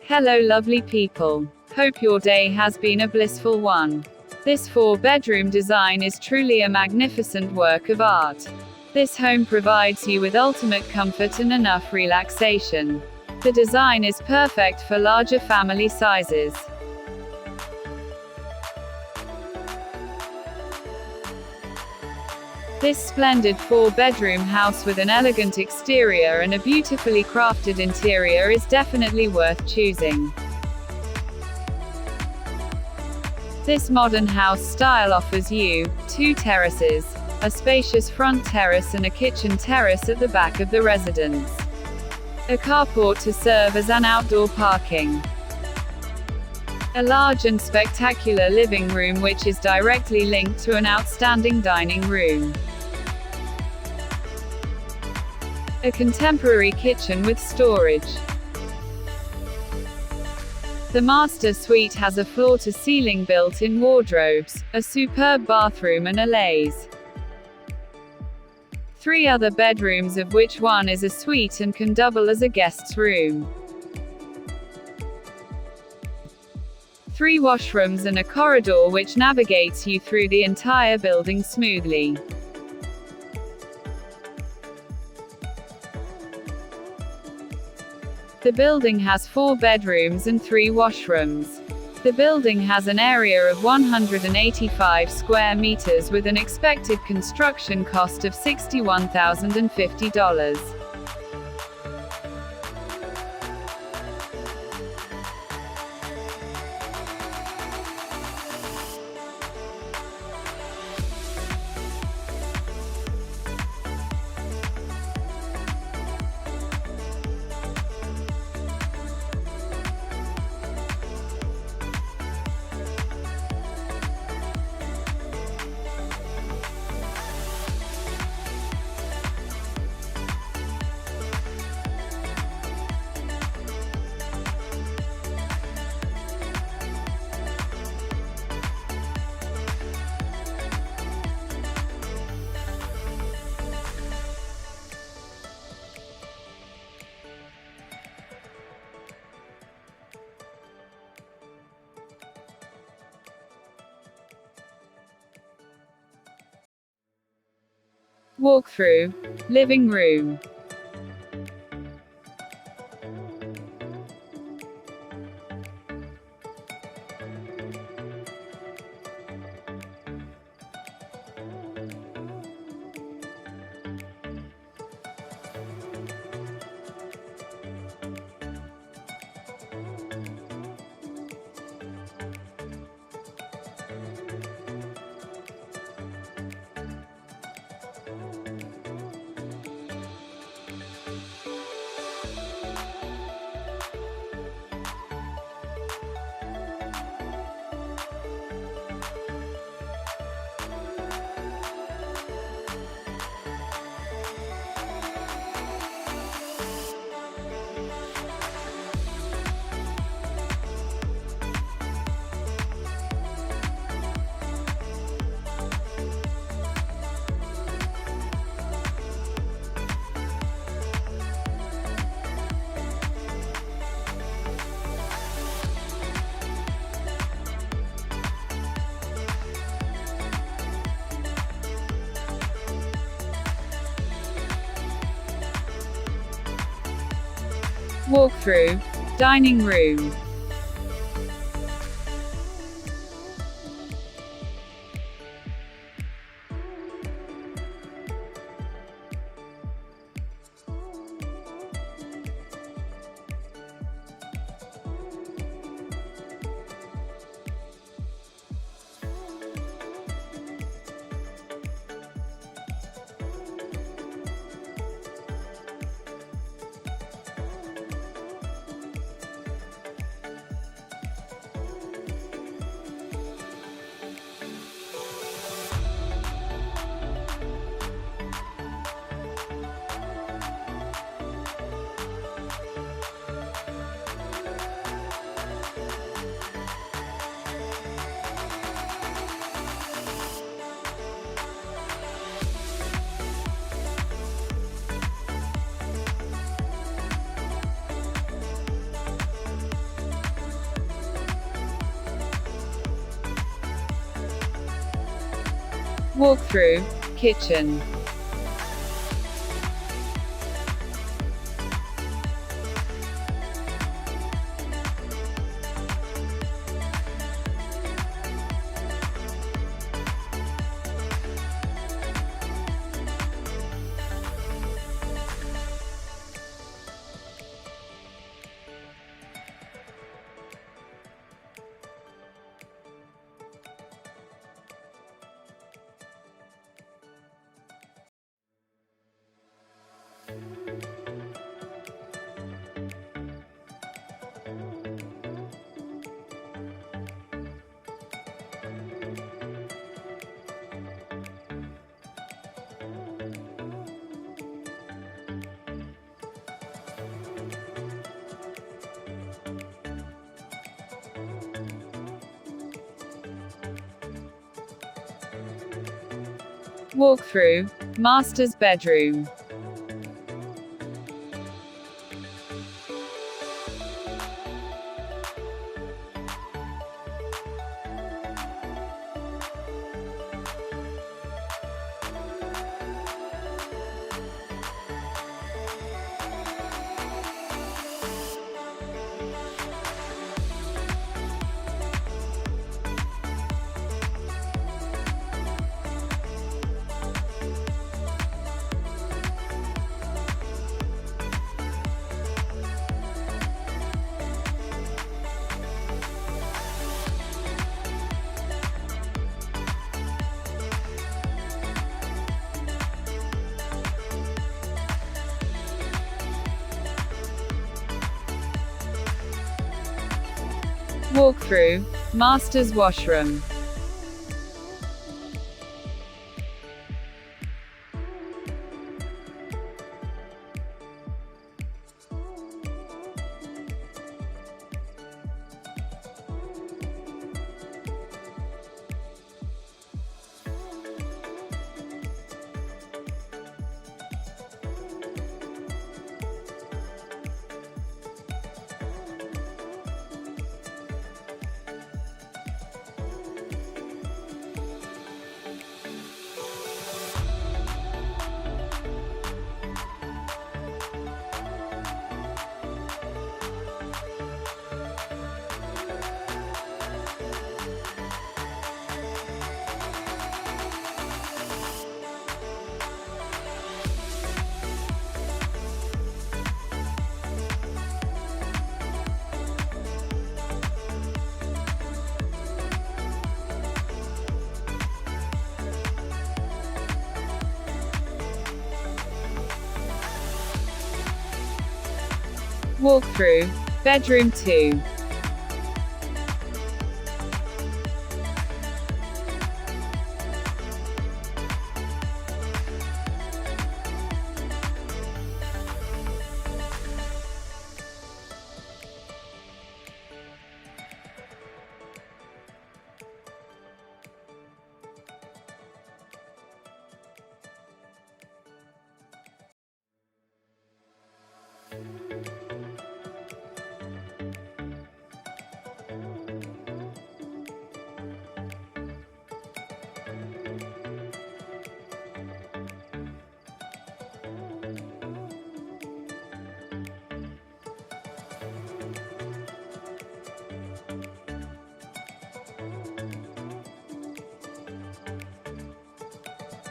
Hello lovely people. Hope your day has been a blissful one. This 4-bedroom design is truly a magnificent work of art. This home provides you with ultimate comfort and enough relaxation. The design is perfect for larger family sizes. This splendid 4-bedroom house with an elegant exterior and a beautifully crafted interior is definitely worth choosing. This modern house style offers you 2 terraces, a spacious front terrace and a kitchen terrace at the back of the residence. A carport to serve as an outdoor parking. A large and spectacular living room which is directly linked to an outstanding dining room. A contemporary kitchen with storage. The master suite has a floor-to-ceiling built-in wardrobes, a superb bathroom and a laze. 3 other bedrooms of which one is a suite and can double as a guest's room. 3 washrooms and a corridor which navigates you through the entire building smoothly. The building has 4 bedrooms and 3 washrooms. The building has an area of 185 square meters with an expected construction cost of $61,050. Walkthrough. Living room. Walkthrough. Dining room. Walkthrough, kitchen. Walkthrough, master's bedroom. Walkthrough, master's washroom. Walkthrough, bedroom 2.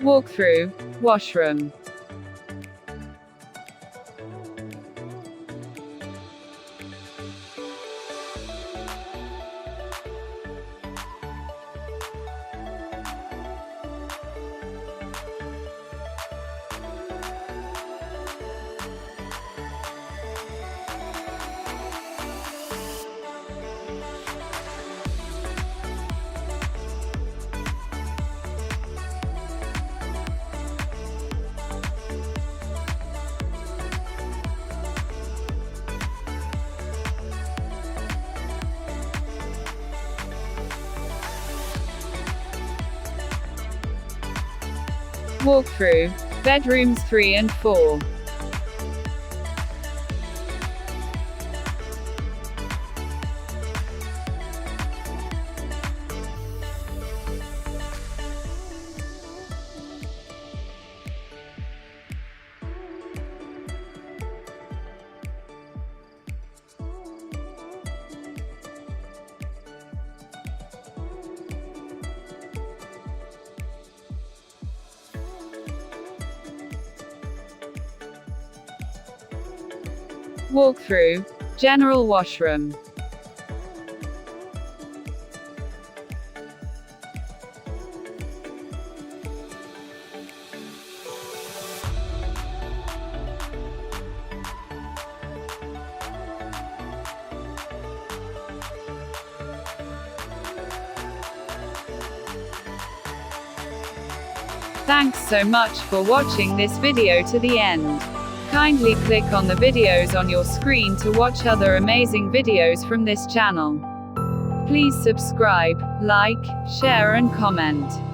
Walkthrough, washroom. Walkthrough, bedrooms 3 and 4. Walkthrough. General washroom. Thanks so much for watching this video to the end. Kindly click on the videos on your screen to watch other amazing videos from this channel. Please subscribe, like, share and comment.